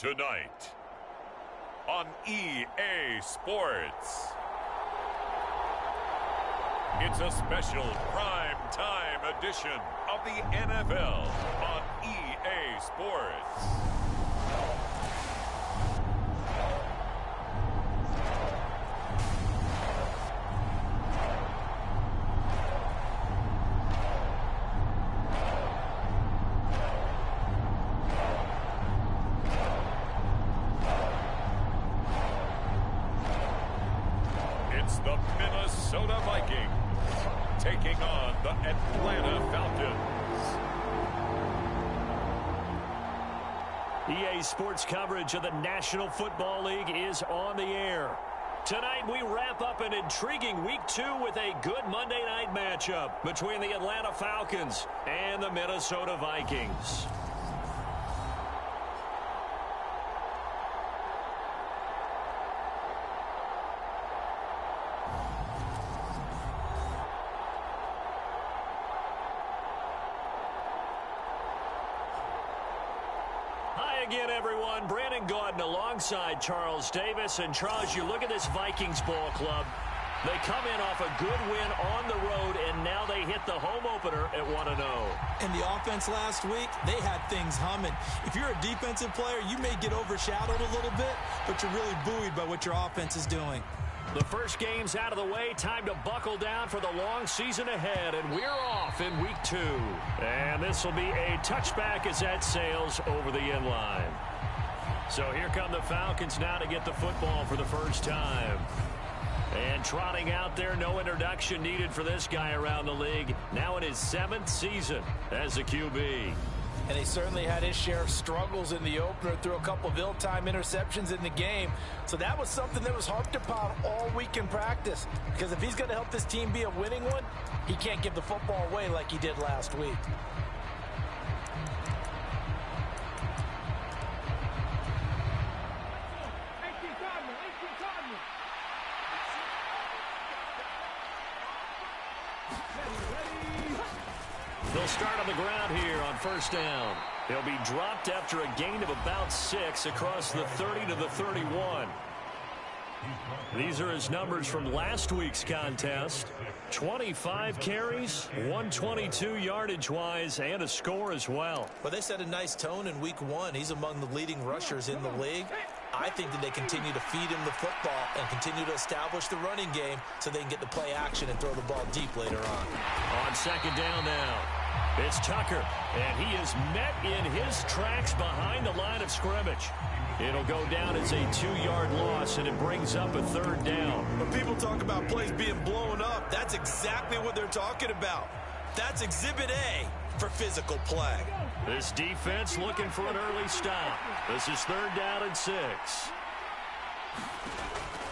Tonight on EA Sports. It's a special prime time edition of the NFL on EA Sports. It's the Minnesota Vikings taking on the Atlanta Falcons. EA Sports coverage of the National Football League is on the air. Tonight we wrap up an intriguing Week 2 with a good Monday night matchup between the Atlanta Falcons and the Minnesota Vikings. Again, everyone, Brandon Gaudin alongside Charles Davis. And Charles, you look at this Vikings ball club. They come in off a good win on the road, and now they hit the home opener at 1-0. And the offense last week, they had things humming. If you're a defensive player, you may get overshadowed a little bit, but you're really buoyed by what your offense is doing. The first game's out of the way. Time to buckle down for the long season ahead, and we're off in Week 2. And this will be a touchback as that sails over the end line. So here come the Falcons now to get the football for the first time. And trotting out there, no introduction needed for this guy around the league. Now in his 7th season as a QB. And he certainly had his share of struggles in the opener, threw a couple of ill-timed interceptions in the game. So that was something that was harped upon all week in practice. Because if he's going to help this team be a winning one, he can't give the football away like he did last week. They'll start on the ground here on first down. He'll be dropped after a gain of about 6 across the 30 to the 31. These are his numbers from last week's contest. 25 carries, 122 yardage-wise, and a score as well. Well, they set a nice tone in Week 1. He's among the leading rushers in the league. I think that they continue to feed him the football and continue to establish the running game so they can get the play action and throw the ball deep later on. On second down now, it's Tucker, and he is met in his tracks behind the line of scrimmage. It'll go down as a 2-yard loss, and it brings up a third down. When people talk about plays being blown up, that's exactly what they're talking about. That's Exhibit A for physical play. This defense looking for an early stop. This is 3rd down and 6.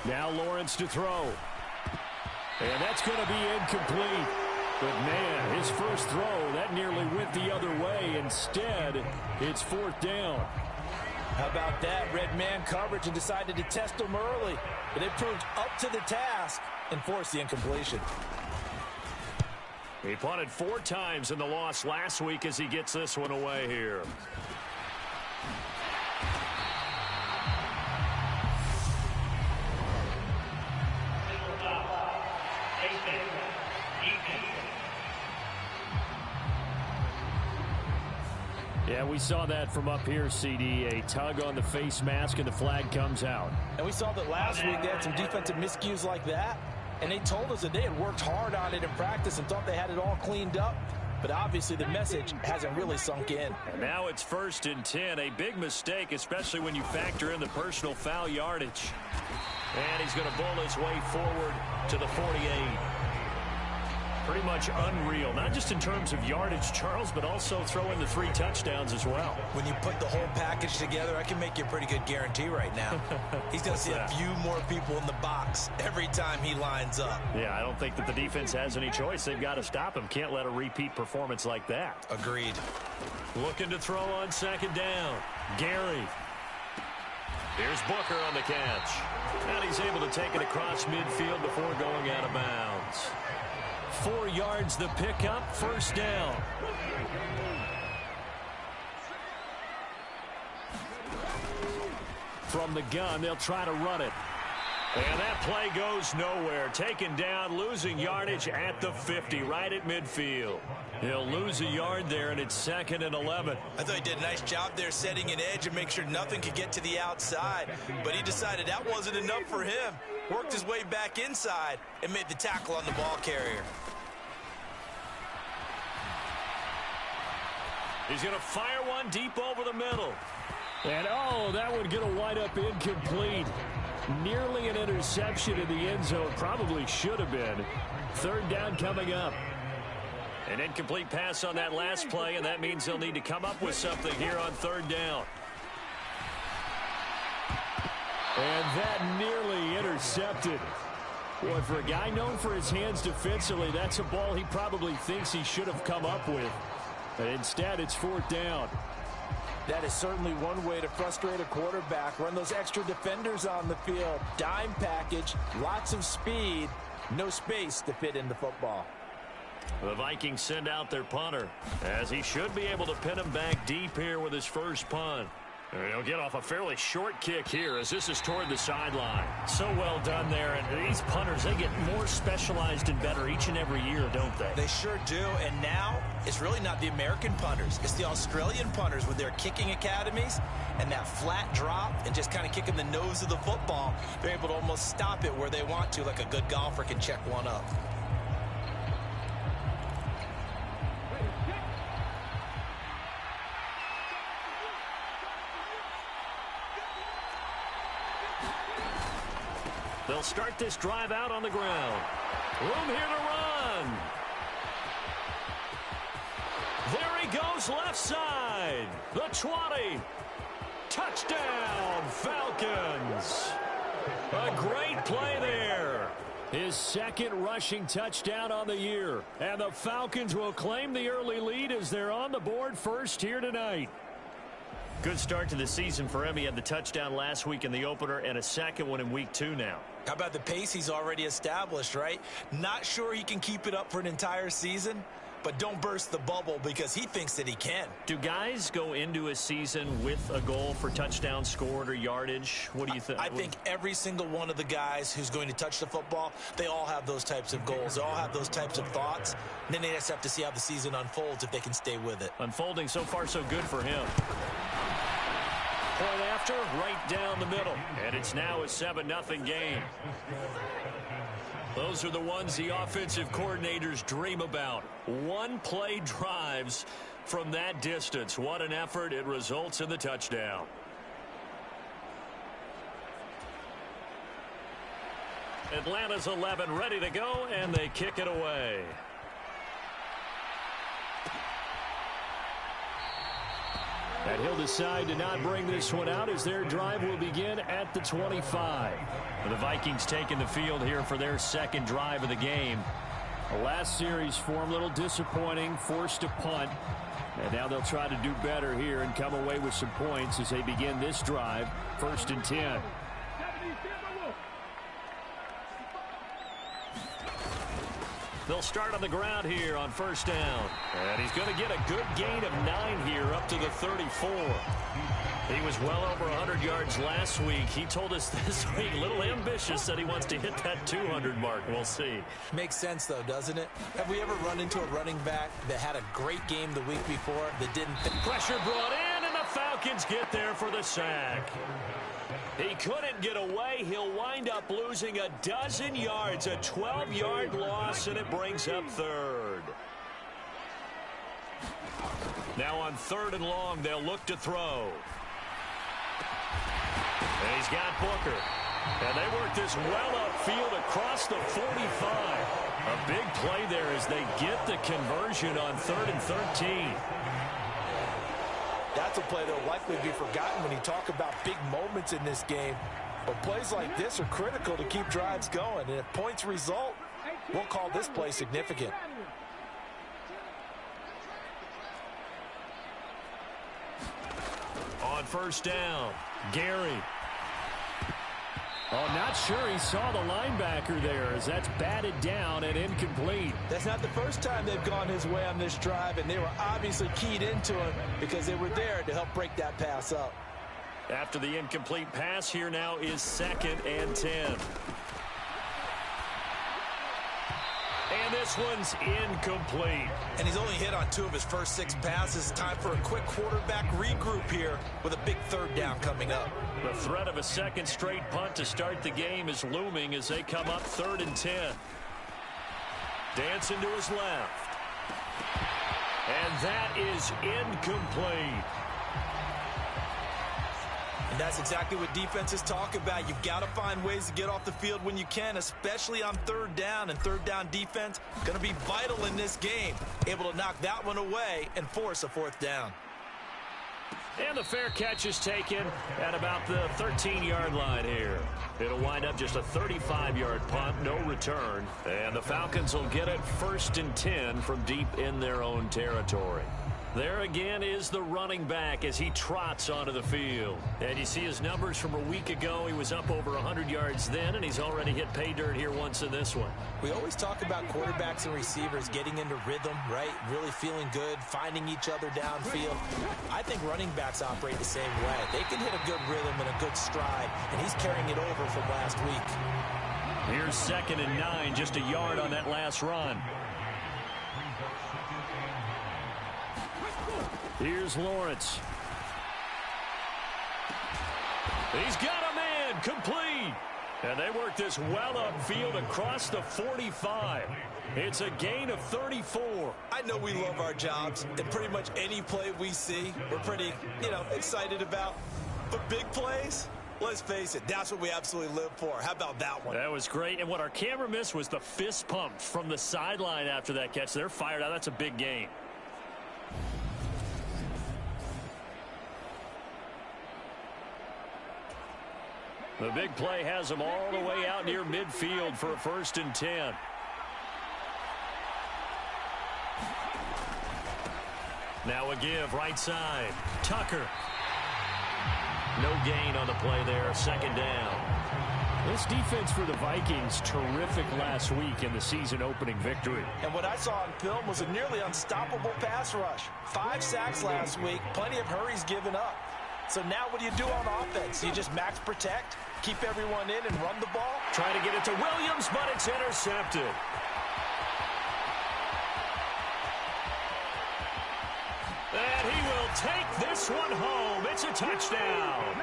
Now Lawrence to throw. And that's going to be incomplete. But, man, his first throw, that nearly went the other way. Instead, it's 4th down. How about that? Red man coverage and decided to test him early. But they proved up to the task and forced the incompletion. He punted 4 times in the loss last week as he gets this one away here. Yeah, we saw that from up here, CD. A tug on the face mask, and the flag comes out. And we saw that last week they had some defensive miscues like that. And they told us that they had worked hard on it in practice and thought they had it all cleaned up. But obviously the message hasn't really sunk in. And now it's 1st and 10. A big mistake, especially when you factor in the personal foul yardage. And he's going to bull his way forward to the 48. Pretty much unreal, not just in terms of yardage, Charles, but also throwing the 3 touchdowns as well. When you put the whole package together, I can make you a pretty good guarantee right now. He's going to see a few more people in the box every time he lines up. Yeah, I don't think that the defense has any choice. They've got to stop him. Can't let a repeat performance like that. Agreed. Looking to throw on 2nd down. Gary. Here's Booker on the catch. And he's able to take it across midfield before going out of bounds. 4 yards the pickup, 1st down. From the gun, they'll try to run it. And that play goes nowhere. Taken down, losing yardage at the 50, right at midfield. He'll lose a yard there, and it's 2nd and 11. I thought he did a nice job there setting an edge and make sure nothing could get to the outside. But he decided that wasn't enough for him. Worked his way back inside and made the tackle on the ball carrier. He's going to fire one deep over the middle. And, oh, that would get a wind-up incomplete. Nearly an interception in the end zone. Probably should have been. 3rd down coming up. An incomplete pass on that last play, and that means they'll need to come up with something here on 3rd down. And that nearly intercepted. Boy, for a guy known for his hands defensively, that's a ball he probably thinks he should have come up with. But instead, it's 4th down. That is certainly one way to frustrate a quarterback. Run those extra defenders on the field. Dime package, lots of speed, no space to fit in the football. The Vikings send out their punter, as he should be able to pin him back deep here with his first punt. And he'll get off a fairly short kick here as this is toward the sideline. So well done there. And these punters, they get more specialized and better each and every year, don't they? They sure do. And now it's really not the American punters. It's the Australian punters with their kicking academies and that flat drop and just kind of kicking the nose of the football. They're able to almost stop it where they want to, like a good golfer can check one up. They'll start this drive out on the ground. Room here to run. There he goes, left side. The 20. Touchdown, Falcons. A great play there. His 2nd rushing touchdown on the year. And the Falcons will claim the early lead as they're on the board first here tonight. Good start to the season for him. He had the touchdown last week in the opener and a 2nd one in week 2 now. How about the pace he's already established, right? Not sure he can keep it up for an entire season, but don't burst the bubble because he thinks that he can. Do guys go into a season with a goal for touchdown scored or yardage? What do you think? I think every single one of the guys who's going to touch the football, they all have those types of goals. They all have those types of thoughts. And then they just have to see how the season unfolds if they can stay with it. Unfolding so far so good for him. Point after, right down the middle. And it's now a 7-0 game. Those are the ones the offensive coordinators dream about. One-play drives from that distance. What an effort. It results in the touchdown. Atlanta's 11 ready to go, and they kick it away. And he'll decide to not bring this one out as their drive will begin at the 25. The Vikings taking the field here for their 2nd drive of the game. The last series for them, a little disappointing, forced a punt. And now they'll try to do better here and come away with some points as they begin this drive, 1st and 10. They'll start on the ground here on 1st down. And he's going to get a good gain of 9 here up to the 34. He was well over 100 yards last week. He told us this week, a little ambitious, that he wants to hit that 200 mark. We'll see. Makes sense, though, doesn't it? Have we ever run into a running back that had a great game the week before that didn't? Pressure brought in, and the Falcons get there for the sack. He couldn't get away. He'll wind up losing a dozen yards, a 12-yard loss, and it brings up 3rd. Now on 3rd and long, they'll look to throw. And he's got Booker. And they work this well upfield across the 45. A big play there as they get the conversion on 3rd and 13. That's a play that will likely be forgotten when you talk about big moments in this game. But plays like this are critical to keep drives going. And if points result, we'll call this play significant. On 1st down, Gary. Oh, not sure he saw the linebacker there as that's batted down and incomplete. That's not the first time they've gone his way on this drive, and they were obviously keyed into it because they were there to help break that pass up. After the incomplete pass, here now is 2nd and 10. And this one's incomplete. And he's only hit on 2 of his first 6 passes. Time for a quick quarterback regroup here with a big 3rd down coming up. The threat of a 2nd straight punt to start the game is looming as they come up 3rd and 10. Dancing to his left. And that is incomplete. And that's exactly what defenses talk about. You've got to find ways to get off the field when you can, especially on 3rd down. And 3rd down defense going to be vital in this game. Able to knock that one away and force a 4th down. And the fair catch is taken at about the 13-yard line here. It'll wind up just a 35-yard punt, no return. And the Falcons will get it 1st and 10 from deep in their own territory. There again is the running back as he trots onto the field. And you see his numbers from a week ago. He was up over 100 yards then, and he's already hit pay dirt here once in this one. We always talk about quarterbacks and receivers getting into rhythm, right? Really feeling good, finding each other downfield. I think running backs operate the same way. They can hit a good rhythm and a good stride, and he's carrying it over from last week. Here's 2nd and 9, just a yard on that last run. Here's Lawrence. He's got a man, complete. And they work this well upfield across the 45. It's a gain of 34. I know we love our jobs, and pretty much any play we see, we're pretty, excited about. But big plays, let's face it, that's what we absolutely live for. How about that one? That was great. And what our camera missed was the fist pump from the sideline after that catch. They're fired out. That's a big gain. The big play has them all the way out near midfield for a 1st and 10. Now a give, right side. Tucker. No gain on the play there, 2nd down. This defense for the Vikings, terrific last week in the season-opening victory. And what I saw on film was a nearly unstoppable pass rush. 5 sacks last week, plenty of hurries given up. So now what do you do on offense? You just max protect, keep everyone in, and run the ball? Try to get it to Williams, but it's intercepted. And he will take this one home. It's a touchdown.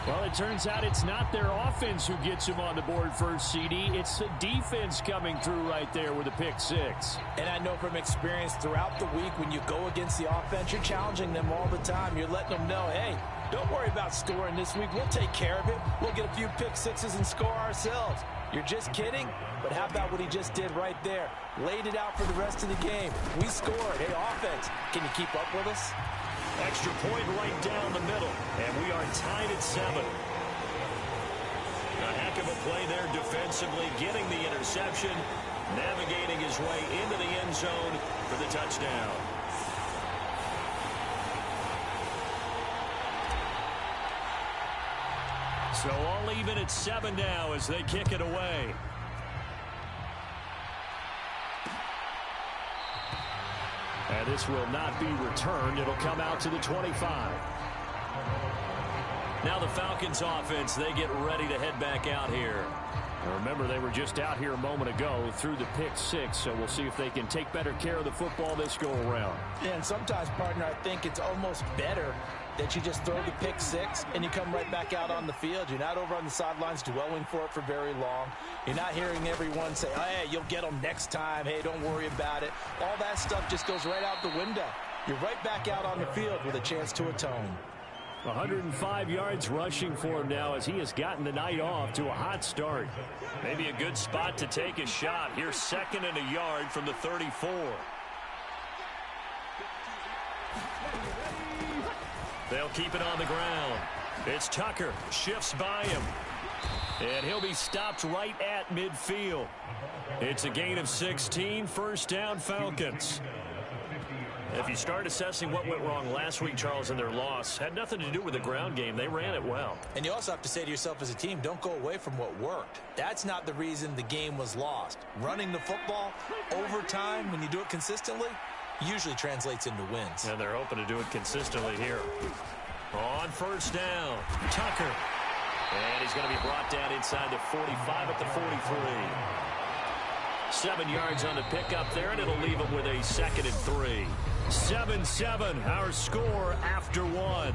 Well, it turns out it's not their offense who gets him on the board first, CD. It's the defense coming through right there with a pick 6. And I know from experience throughout the week when you go against the offense, you're challenging them all the time. You're letting them know, hey, don't worry about scoring this week. We'll take care of it. We'll get a few pick 6s and score ourselves. You're just kidding? But how about what he just did right there? Laid it out for the rest of the game. We scored. Hey, offense, can you keep up with us? Extra point right down the middle, and we are tied at 7. A heck of a play there defensively, getting the interception, navigating his way into the end zone for the touchdown. So all even at 7 now as they kick it away. And this will not be returned. It'll come out to the 25. Now the Falcons offense, they get ready to head back out here. Now remember, they were just out here a moment ago through the pick 6, so we'll see if they can take better care of the football this go around. Yeah, and sometimes, partner, I think it's almost better that you just throw the pick 6 and you come right back out on the field. You're not over on the sidelines dwelling for it for very long. You're not hearing everyone say, oh, hey, you'll get them next time. Hey, don't worry about it. All that stuff just goes right out the window. You're right back out on the field with a chance to atone. 105 yards rushing for him now as he has gotten the night off to a hot start. Maybe a good spot to take a shot. Here's 2nd and a yard from the 34. They'll keep it on the ground. It's Tucker. Shifts by him. And he'll be stopped right at midfield. It's a gain of 16. 1st down, Falcons. If you start assessing what went wrong last week, Charles, in their loss, had nothing to do with the ground game. They ran it well. And you also have to say to yourself as a team, don't go away from what worked. That's not the reason the game was lost. Running the football over time, when you do it consistently, usually translates into wins. And they're hoping to do it consistently here. On first down, Tucker. And he's going to be brought down inside the 45 at the 43. 7 yards on the pickup there, and it'll leave him with a 2nd and 3. 7-7, our score after 1.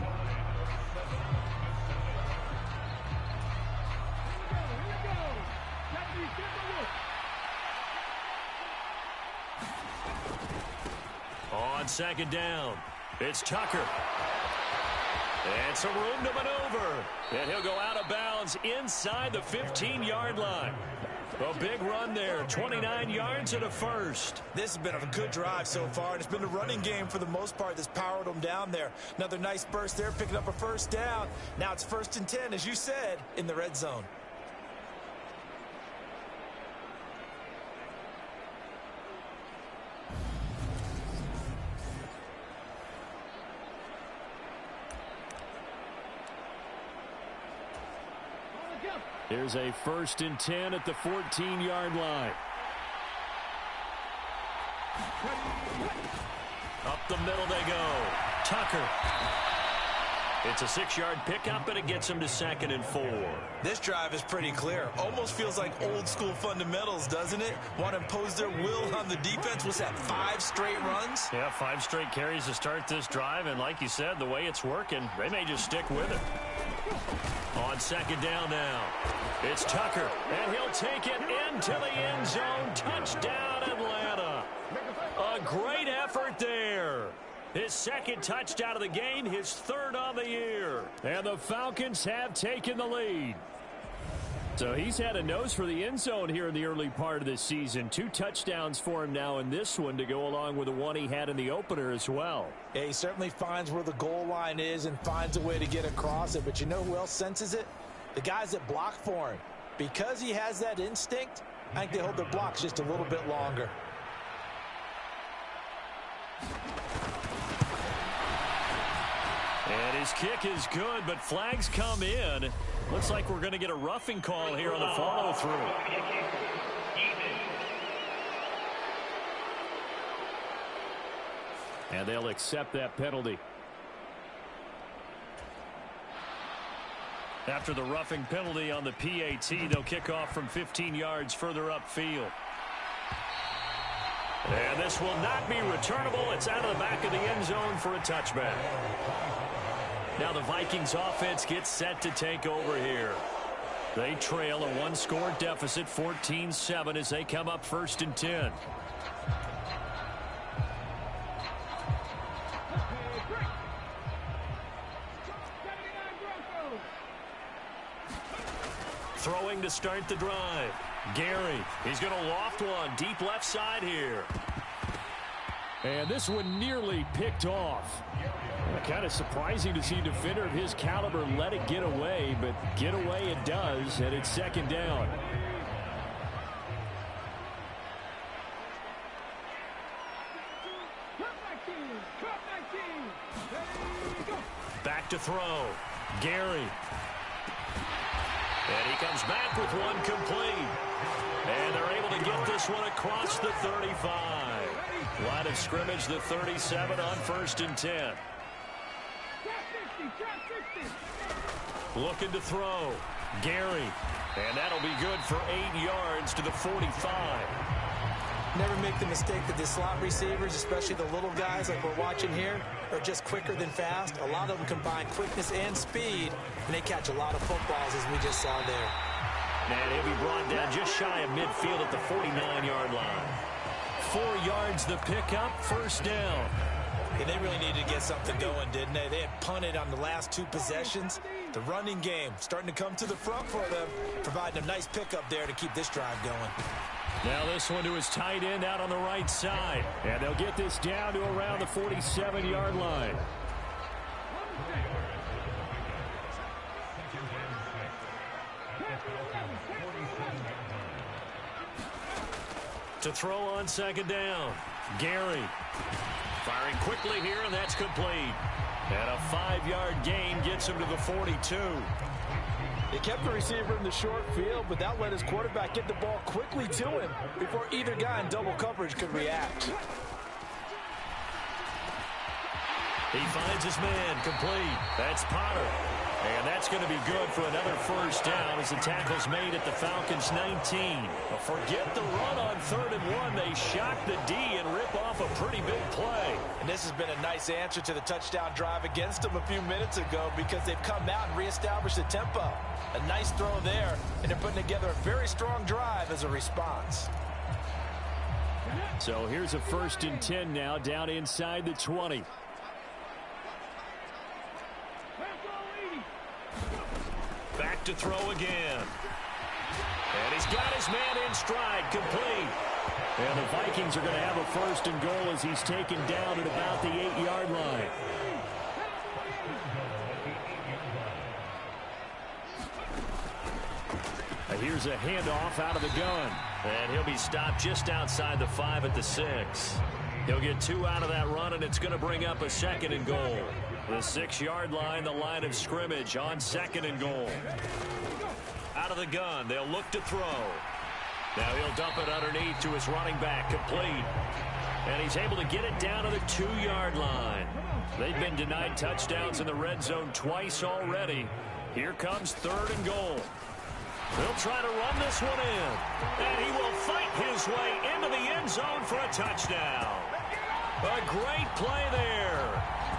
On 2nd down, it's Tucker. And some room to maneuver. And he'll go out of bounds inside the 15-yard line. A big run there, 29 yards and a first. This has been a good drive so far, and it's been the running game for the most part that's powered them down there. Another nice burst there, picking up a first down. Now it's 1st and 10, as you said, in the red zone. Here's a 1st and 10 at the 14-yard line. Up the middle they go. Tucker. It's a 6-yard pickup, and it gets him to 2nd and 4. This drive is pretty clear. Almost feels like old-school fundamentals, doesn't it? Want to impose their will on the defense. What's that, 5 straight runs? Yeah, 5 straight carries to start this drive, and like you said, the way it's working, they may just stick with it. On 2nd down now, it's Tucker, and he'll take it into the end zone. Touchdown, Atlanta. A great effort there. His 2nd touchdown of the game, his 3rd on the year. And the Falcons have taken the lead. So he's had a nose for the end zone here in the early part of the season. 2 touchdowns for him now in this one to go along with the one he had in the opener as well. Yeah, he certainly finds where the goal line is and finds a way to get across it. But you know who else senses it? The guys that block for him. Because he has that instinct, I think they hold their blocks just a little bit longer. And his kick is good, but flags come in. Looks like we're going to get a roughing call here on the follow-through. And they'll accept that penalty. After the roughing penalty on the PAT, they'll kick off from 15 yards further upfield. And this will not be returnable. It's out of the back of the end zone for a touchback. Now the Vikings offense gets set to take over here. They trail a 1-score deficit, 14-7, as they come up 1st and 10. Throwing to start the drive. Gary, he's going to loft one deep left side here. And this one nearly picked off. Kind of surprising to see a defender of his caliber let it get away, but get away it does, and it's 2nd down. Back to throw. Gary. And he comes back with one complete. And they're able to get this one across the 35. Line of scrimmage, the 37 on 1st and 10. Looking to throw. Gary. And that'll be good for 8 yards to the 45. Never make the mistake that the slot receivers, especially the little guys like we're watching here, are just quicker than fast. A lot of them combine quickness and speed, and they catch a lot of footballs, as we just saw there. And he'll be brought down just shy of midfield at the 49-yard line. 4 yards the pickup, 1st down. And they really needed to get something going, didn't they? They had punted on the last 2 possessions. The running game starting to come to the front for them, providing a nice pickup there to keep this drive going. Now this one to his tight end out on the right side. And they'll get this down to around the 47-yard line. To throw on 2nd down. Gary. Firing quickly here, and that's complete. And a 5-yard gain gets him to the 42. They kept the receiver in the short field, but that let his quarterback get the ball quickly to him before either guy in double coverage could react. He finds his man, complete. That's Potter. And that's going to be good for another first down as the tackle's made at the Falcons' 19. But forget the run on 3rd and 1. They shock the D and rip off a pretty big play. And this has been a nice answer to the touchdown drive against them a few minutes ago because they've come out and reestablished the tempo. A nice throw there, and they're putting together a very strong drive as a response. So here's a 1st and 10 now, down inside the 20. Back to throw again. And he's got his man in stride, complete. And the Vikings are going to have a 1st and goal as he's taken down at about the 8-yard line. Here's a handoff out of the gun. And he'll be stopped just outside the 5 at the 6. He'll get 2 out of that run, and it's going to bring up a 2nd and goal. The 6-yard line, the line of scrimmage on 2nd and goal. Out of the gun, they'll look to throw. Now he'll dump it underneath to his running back, complete. And he's able to get it down to the 2-yard line. They've been denied touchdowns in the red zone twice already. Here comes 3rd and goal. They'll try to run this one in. And he will fight his way into the end zone for a touchdown. A great play there.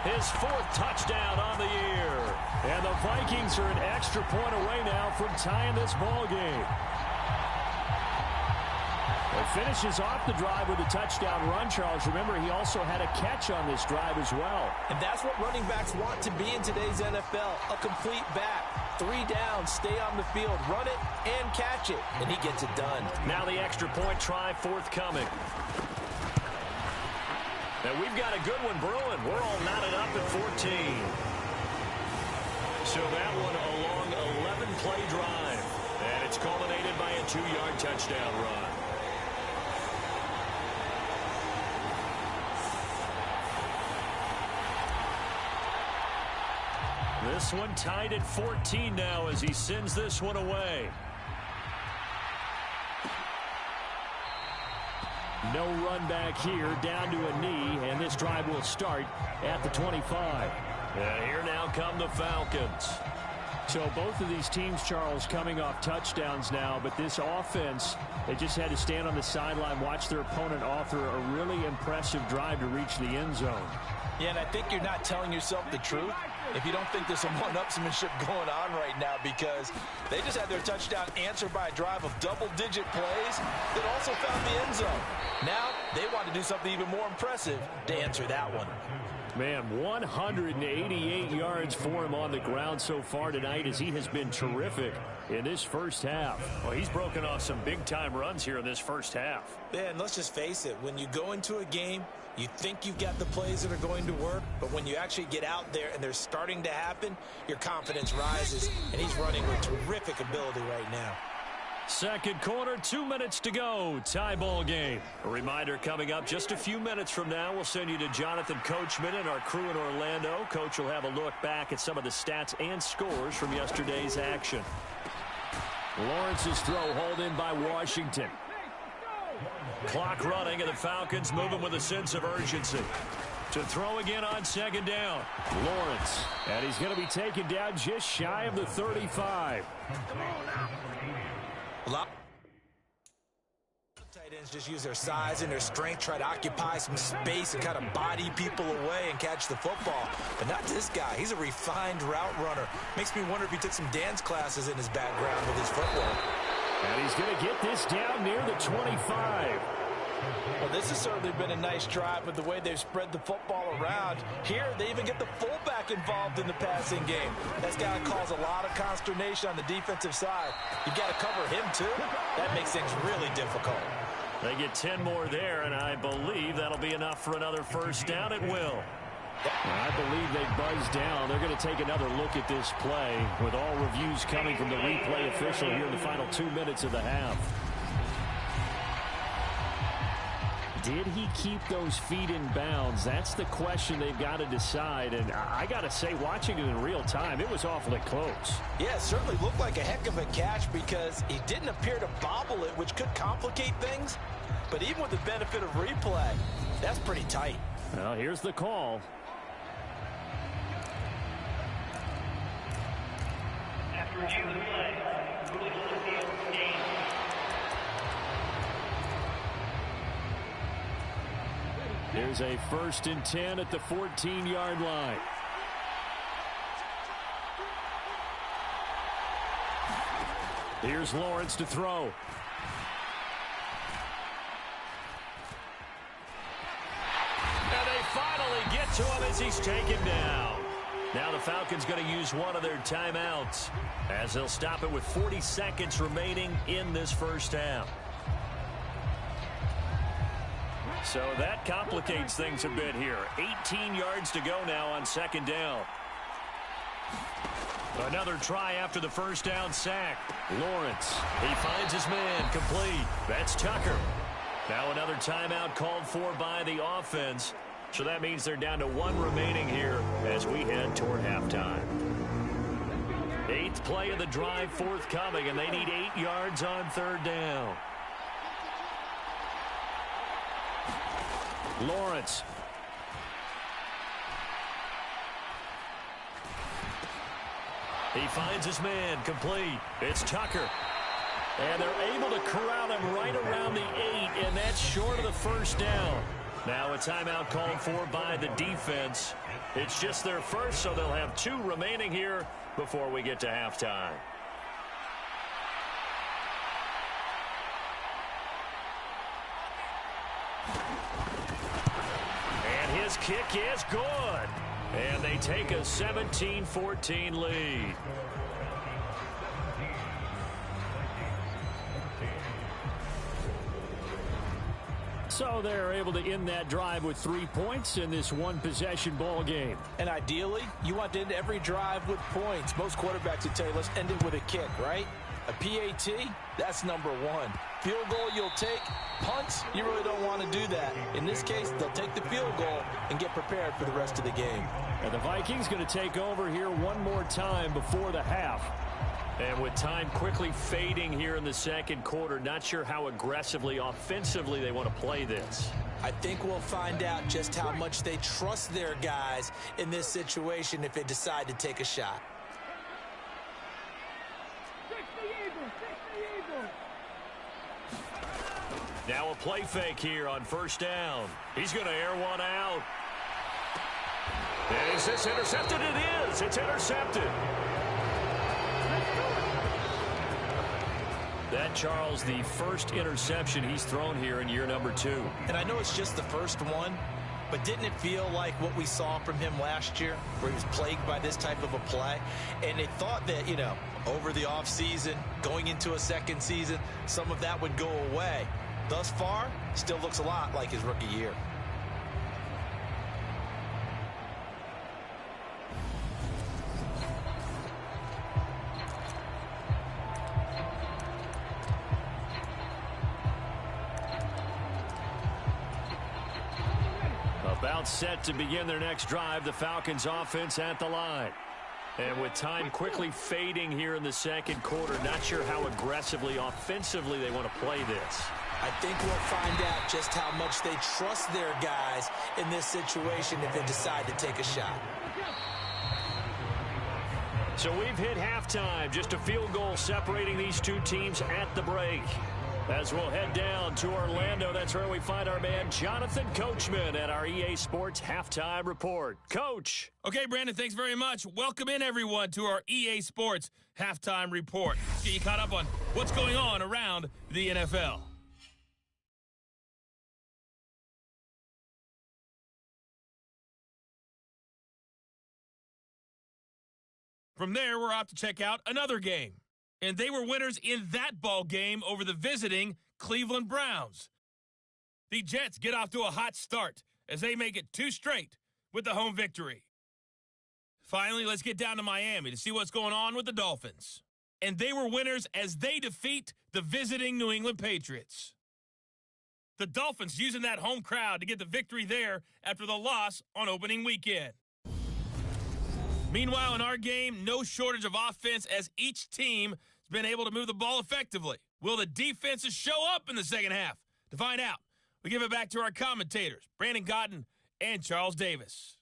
His 4th touchdown on the year. And the Vikings are an extra point away now from tying this ball game. He finishes off the drive with a touchdown run, Charles. Remember, he also had a catch on this drive as well. And that's what running backs want to be in today's NFL, a complete back. 3 downs, stay on the field, run it, and catch it. And he gets it done. Now the extra point try forthcoming. And we've got a good one brewing. We're all knotted up at 14. So that one a long 11-play drive. And it's culminated by a 2-yard touchdown run. This one tied at 14 now as he sends this one away. No run back here, down to a knee, and this drive will start at the 25. And here now come the Falcons. So both of these teams, Charles, coming off touchdowns now, but this offense, they just had to stand on the sideline, watch their opponent author a really impressive drive to reach the end zone. Yeah, and I think you're not telling yourself the truth if you don't think there's some one-upsmanship going on right now, because they just had their touchdown answered by a drive of double-digit plays that also found the end zone. Now they want to do something even more impressive to answer that one. Man, 188 yards for him on the ground so far tonight as he has been terrific in this first half. Well, he's broken off some big-time runs here in this first half. Yeah, and let's just face it, when you go into a game, you think you've got the plays that are going to work, but when you actually get out there and they're starting to happen, your confidence rises, and he's running with terrific ability right now. Second quarter, 2 minutes to go. Tie ball game. A reminder coming up just a few minutes from now. We'll send you to Jonathan Coachman and our crew in Orlando. Coach will have a look back at some of the stats and scores from yesterday's action. Lawrence's throw hauled in by Washington. Clock running, and the Falcons moving with a sense of urgency. To throw again on second down. Lawrence. And he's going to be taken down just shy of the 35. A lot of tight ends just use their size and their strength, try to occupy some space and kind of body people away and catch the football. But not this guy. He's a refined route runner. Makes me wonder if he took some dance classes in his background with his footwork. And he's going to get this down near the 25. Well, this has certainly been a nice drive with the way they've spread the football around. Here, they even get the fullback involved in the passing game. That's got to cause a lot of consternation on the defensive side. You've got to cover him, too. That makes things really difficult. They get 10 more there, and I believe that'll be enough for another first down. It will. I believe they buzzed down. They're going to take another look at this play with all reviews coming from the replay official here in the final 2 minutes of the half. Did he keep those feet in bounds? That's the question they've got to decide. And I got to say, watching it in real time, it was awfully close. Yeah, it certainly looked like a heck of a catch because he didn't appear to bobble it, which could complicate things. But even with the benefit of replay, that's pretty tight. Well, here's the call. Here's a 1st and 10 at the 14-yard line. Here's Lawrence to throw. And they finally get to him as he's taken down. Now the Falcons going to use one of their timeouts as they'll stop it with 40 seconds remaining in this first half. So that complicates things a bit here. 18 yards to go now on 2nd down. Another try after the first down sack. Lawrence, he finds his man, complete. That's Tucker. Now another timeout called for by the offense. So that means they're down to 1 remaining here as we head toward halftime. 8th play of the drive forthcoming, and they need 8 yards on 3rd down. Lawrence. He finds his man, complete. It's Tucker. And they're able to corral him right around the 8, and that's short of the first down. Now a timeout called for by the defense. It's just their first, so they'll have 2 remaining here before we get to halftime. And his kick is good. And they take a 17-14 lead. So they're able to end that drive with 3 points in this one-possession ball game. And ideally, you want to end every drive with points. Most quarterbacks would tell you, let's end it with a kick, right? A PAT, that's number 1. Field goal you'll take. Punts, you really don't want to do that. In this case, they'll take the field goal and get prepared for the rest of the game. And the Vikings going to take over here one more time before the half. And with time quickly fading here in the 2nd quarter, not sure how aggressively, offensively they want to play this. I think we'll find out just how much they trust their guys in this situation if they decide to take a shot. Now a play fake here on 1st down. He's going to air one out. Is this intercepted? It is. It's intercepted. That, Charles, the first interception he's thrown here in year number 2. And I know it's just the first one, but didn't it feel like what we saw from him last year, where he was plagued by this type of a play? And they thought that, you know, over the offseason, going into a 2nd season, some of that would go away. Thus far, still looks a lot like his rookie year. About set to begin their next drive, the Falcons offense at the line. And with time quickly fading here in the 2nd quarter, not sure how aggressively, offensively they want to play this. I think we'll find out just how much they trust their guys in this situation if they decide to take a shot. So we've hit halftime, just a field goal separating these 2 teams at the break. As we'll head down to Orlando, that's where we find our man Jonathan Coachman at our EA Sports Halftime Report. Coach. Okay, Brandon, thanks very much. Welcome in, everyone, to our EA Sports Halftime Report. Let's get you caught up on what's going on around the NFL. From there, we're off to check out another game. And they were winners in that ball game over the visiting Cleveland Browns. The Jets get off to a hot start as they make it 2 straight with the home victory. Finally, let's get down to Miami to see what's going on with the Dolphins. And they were winners as they defeat the visiting New England Patriots. The Dolphins using that home crowd to get the victory there after the loss on opening weekend. Meanwhile, in our game, no shortage of offense as each team has been able to move the ball effectively. Will the defenses show up in the second half? To find out, we give it back to our commentators, Brandon Cotton and Charles Davis.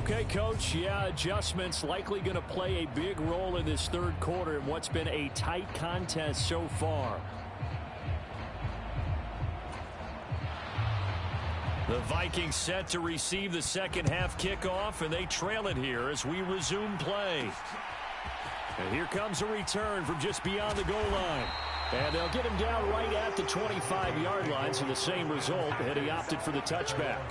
Okay, Coach, yeah, adjustments likely going to play a big role in this third quarter in what's been a tight contest so far. The Vikings set to receive the second half kickoff, and they trail it here as we resume play. And here comes a return from just beyond the goal line. And they'll get him down right at the 25-yard line, so the same result, and he opted for the touchback.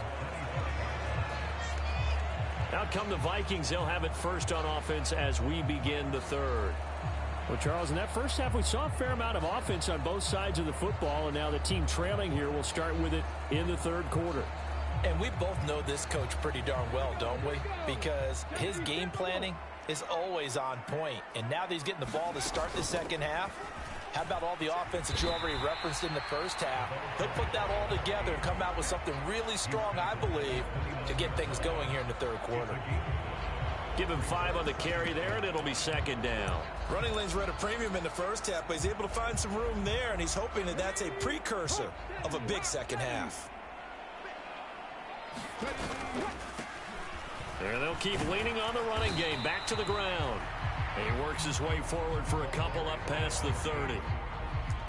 Out come the Vikings. They'll have it first on offense as we begin the third. Well, Charles, in that first half, we saw a fair amount of offense on both sides of the football, and now the team trailing here will start with it in the third quarter. And we both know this coach pretty darn well, don't we? Because his game planning is always on point. And now that he's getting the ball to start the second half, how about all the offense that you already referenced in the first half? He'll put that all together and come out with something really strong, I believe, to get things going here in the third quarter. Give him 5 on the carry there, and it'll be second down. Running lanes were at a premium in the first half, but he's able to find some room there, and he's hoping that that's a precursor of a big second half. And they'll keep leaning on the running game. Back to the ground. And he works his way forward for a couple up past the 30.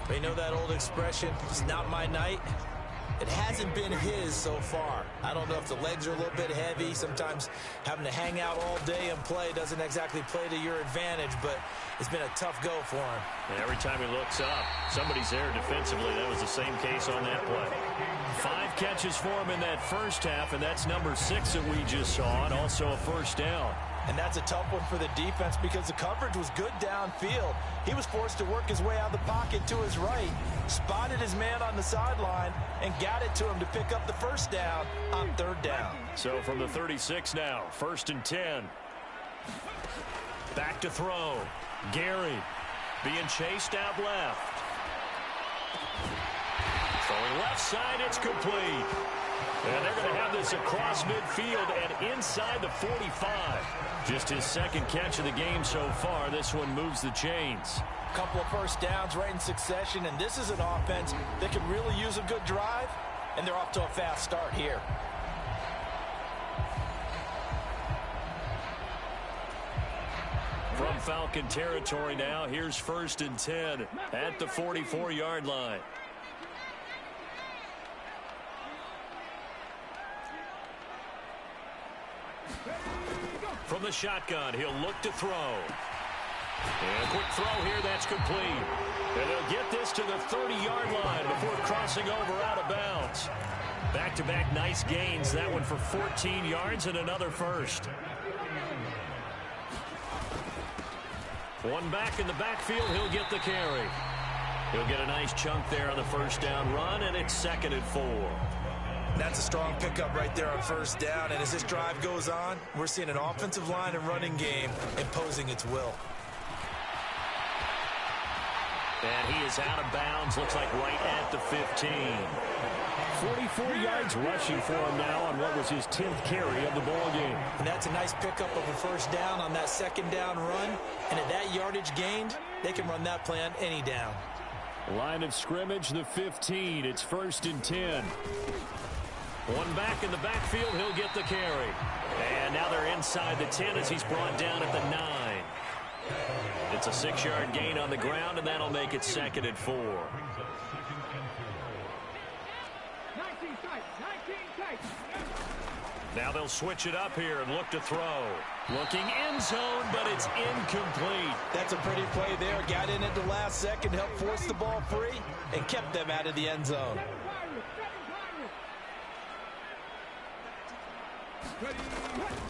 They know that old expression, it's not my night. It hasn't been his so far. I don't know if the legs are a little bit heavy. Sometimes having to hang out all day and play doesn't exactly play to your advantage, but it's been a tough go for him. And every time he looks up, somebody's there defensively. That was the same case on that play. 5 catches for him in that first half, and that's number 6 that we just saw, and also a first down. And that's a tough one for the defense because the coverage was good downfield. He was forced to work his way out of the pocket to his right, spotted his man on the sideline, and got it to him to pick up the first down on third down. So from the 36 now, 1st and 10. Back to throw. Gary being chased out left. Throwing left side, it's complete. And they're going to have this across midfield and inside the 45. Just his second catch of the game so far. This one moves the chains. A couple of first downs right in succession, and this is an offense that could really use a good drive, and they're off to a fast start here. From Falcon territory now, here's 1st and 10 at the 44-yard line. From the shotgun, he'll look to throw. And a quick throw here, that's complete. And they'll get this to the 30-yard line before crossing over out of bounds. Back-to-back nice gains. That one for 14 yards and another first. One back in the backfield, he'll get the carry. He'll get a nice chunk there on the first down run, and it's 2nd and 4. That's a strong pickup right there on first down, and as this drive goes on, we're seeing an offensive line and running game imposing its will. And he is out of bounds, looks like right at the 15. 44 yards rushing for him now on what was his 10th carry of the ball game. And that's a nice pickup of a first down on that second down run, and at that yardage gained, they can run that play on any down. Line of scrimmage, the 15. It's 1st and 10. One back in the backfield, he'll get the carry. And now they're inside the 10 as he's brought down at the 9. It's a 6-yard gain on the ground, and that'll make it 2nd and 4. Now they'll switch it up here and look to throw. Looking end zone, but it's incomplete. That's a pretty play there. Got in at the last second, helped force the ball free, and kept them out of the end zone.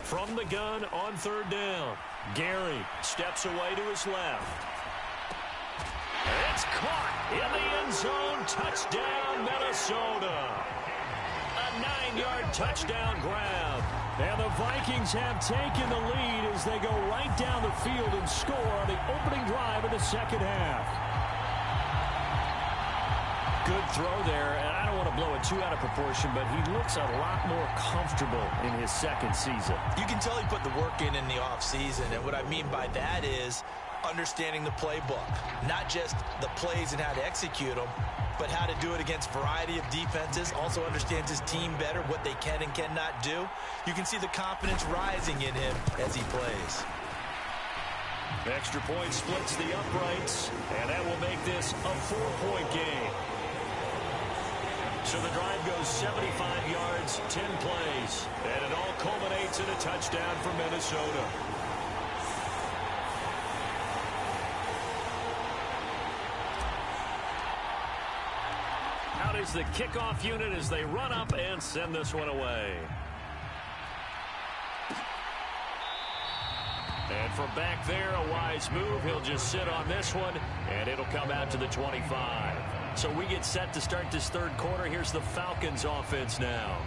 From the gun on 3rd down. Gary steps away to his left. It's caught in the end zone. Touchdown, Minnesota. A 9-yard touchdown grab. And the Vikings have taken the lead as they go right down the field and score on the opening drive of the second half. Good throw there, and I don't want to blow it too out of proportion, but he looks a lot more comfortable in his second season. You can tell he put the work in the offseason, and what I mean by that is understanding the playbook. Not just the plays and how to execute them, but how to do it against a variety of defenses. Also understands his team better, what they can and cannot do. You can see the confidence rising in him as he plays. Extra point splits the uprights, and that will make this a 4-point game. So the drive goes 75 yards, 10 plays, and it all culminates in a touchdown for Minnesota. Out is the kickoff unit as they run up and send this one away. And from back there, a wise move. He'll just sit on this one, and it'll come out to the 25. So we get set to start this third quarter. Here's the Falcons offense now.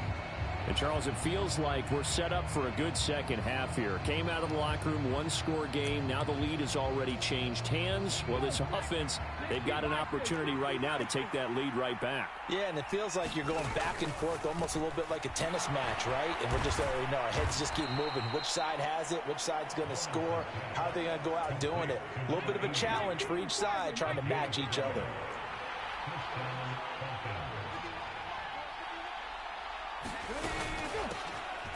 And, Charles, it feels like we're set up for a good second half here. Came out of the locker room, one-score game. Now the lead has already changed hands. Well, this offense, they've got an opportunity right now to take that lead right back. Yeah, and it feels like you're going back and forth, almost a little bit like a tennis match, right? And we're just already know our heads just keep moving. Which side has it? Which side's going to score? How are they going to go out doing it? A little bit of a challenge for each side, trying to match each other.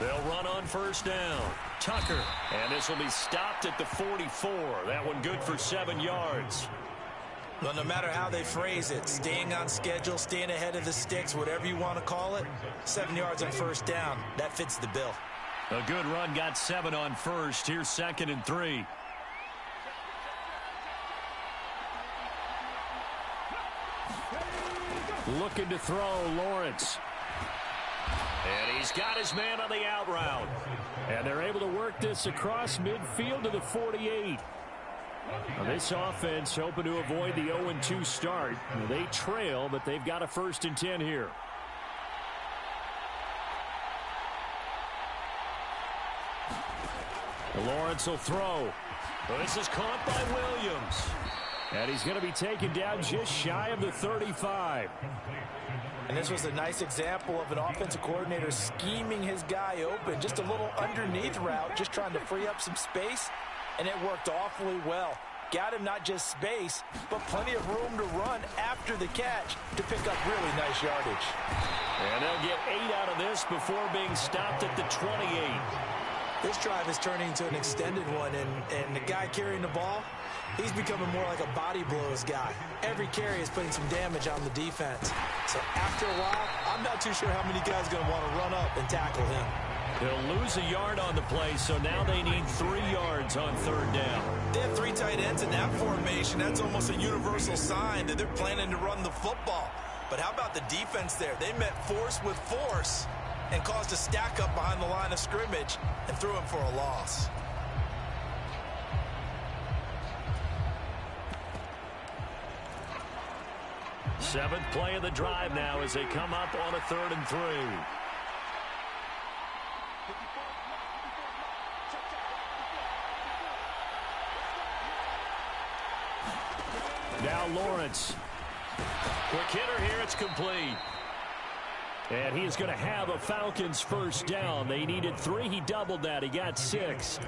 They'll run on first down. Tucker. And this will be stopped at the 44. That one good for 7 yards. Well, no matter how they phrase it, staying on schedule, staying ahead of the sticks, whatever you want to call it, 7 yards on first down, that fits the bill. A good run got 7 on first. Here's 2nd and 3. Looking to throw, Lawrence. And he's got his man on the out route. And they're able to work this across midfield to the 48. Now this offense hoping to avoid the 0-2 start. Now they trail, but they've got a 1st and 10 here. Lawrence will throw. Well, this is caught by Williams. And he's going to be taken down just shy of the 35. And this was a nice example of an offensive coordinator scheming his guy open. Just a little underneath route, just trying to free up some space. And it worked awfully well. Got him not just space, but plenty of room to run after the catch to pick up really nice yardage. And they'll get 8 out of this before being stopped at the 28. This drive is turning into an extended one, and the guy carrying the ball, he's becoming more like a body blows guy. Every carry is putting some damage on the defense. So after a while, I'm not too sure how many guys are going to want to run up and tackle him. They'll lose a yard on the play, so now they need 3 yards on 3rd down. They have 3 tight ends in that formation. That's almost a universal sign that they're planning to run the football. But how about the defense there? They met force with force and caused a stack up behind the line of scrimmage and threw him for a loss. Seventh play of the drive now as they come up on a 3rd and 3. Now Lawrence. Quick hitter here. It's complete. And he is going to have a Falcons 1st down. They needed 3. He doubled that. He got 6.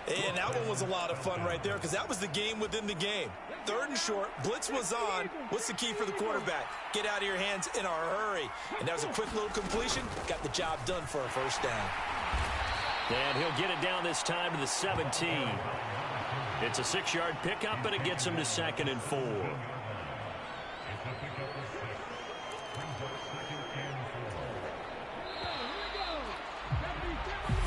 And that one was a lot of fun right there because that was the game within the game. 3rd and short. Blitz was on. What's the key for the quarterback? Get out of your hands in a hurry. And that was a quick little completion. Got the job done for a 1st down. And he'll get it down this time to the 17. It's a 6-yard pickup, and it gets him to 2nd and 4.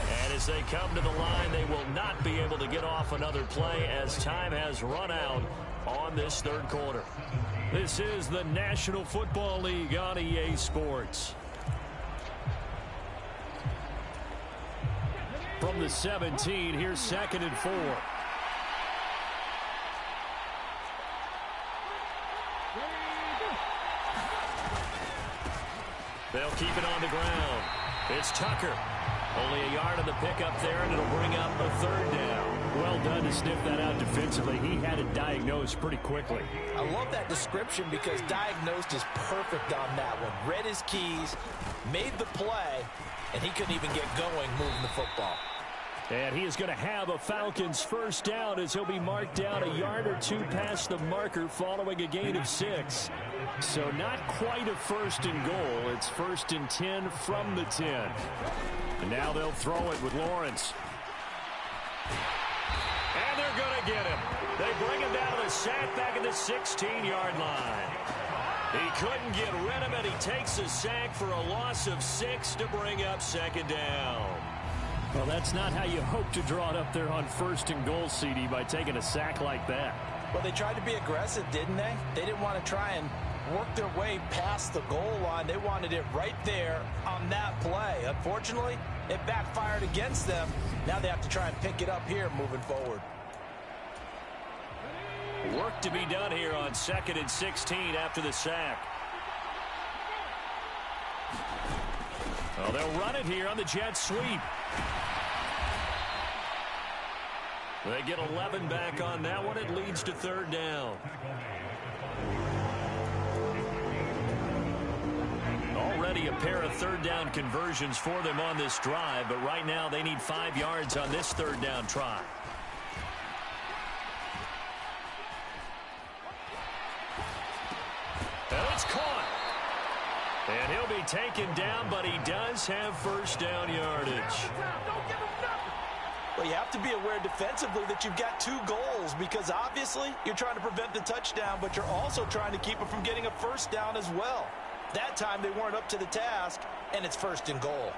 And as they come to the line, they will not be able to get off another play as time has run out on this 3rd quarter. This is the National Football League on EA Sports. From the 17, here's 2nd and 4. They'll keep it on the ground. It's Tucker. Only a yard on the pickup there, and it'll bring up a 3rd down. Well done to sniff that out defensively. He had it diagnosed pretty quickly. I love that description because diagnosed is perfect on that one. Read his keys, made the play, and he couldn't even get going moving the football. And he is going to have a Falcons first down as he'll be marked down a yard or two past the marker following a gain of 6. So not quite a first and goal. It's 1st and 10 from the 10. And now they'll throw it with Lawrence. And they're going to get him. They bring him down to the sack back at the 16-yard line. He couldn't get rid of it. He takes a sack for a loss of 6 to bring up 2nd down. Well, that's not how you hope to draw it up there on 1st and goal, CD, by taking a sack like that. Well, they tried to be aggressive, didn't they? They didn't want to try and work their way past the goal line. They wanted it right there on that play. Unfortunately, it backfired against them. Now they have to try and pick it up here moving forward. Work to be done here on 2nd and 16 after the sack. Well, they'll run it here on the jet sweep. They get 11 back on that one. It leads to 3rd down. Already a pair of 3rd down conversions for them on this drive, but right now they need 5 yards on this 3rd down try. And it's caught. And he'll be taken down, but he does have 1st down yardage. Well, you have to be aware defensively that you've got 2 goals because obviously you're trying to prevent the touchdown, but you're also trying to keep it from getting a 1st down as well. That time they weren't up to the task, and it's 1st and goal.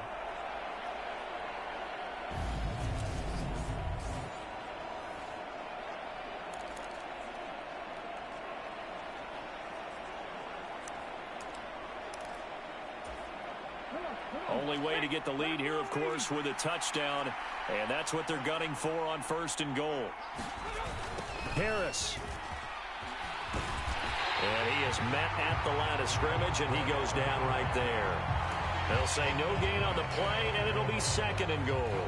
Only way to get the lead here, of course, with a touchdown, and that's what they're gunning for on 1st and goal. Harris. And he is met at the line of scrimmage, and he goes down right there. They'll say no gain on the play, and it'll be 2nd and goal.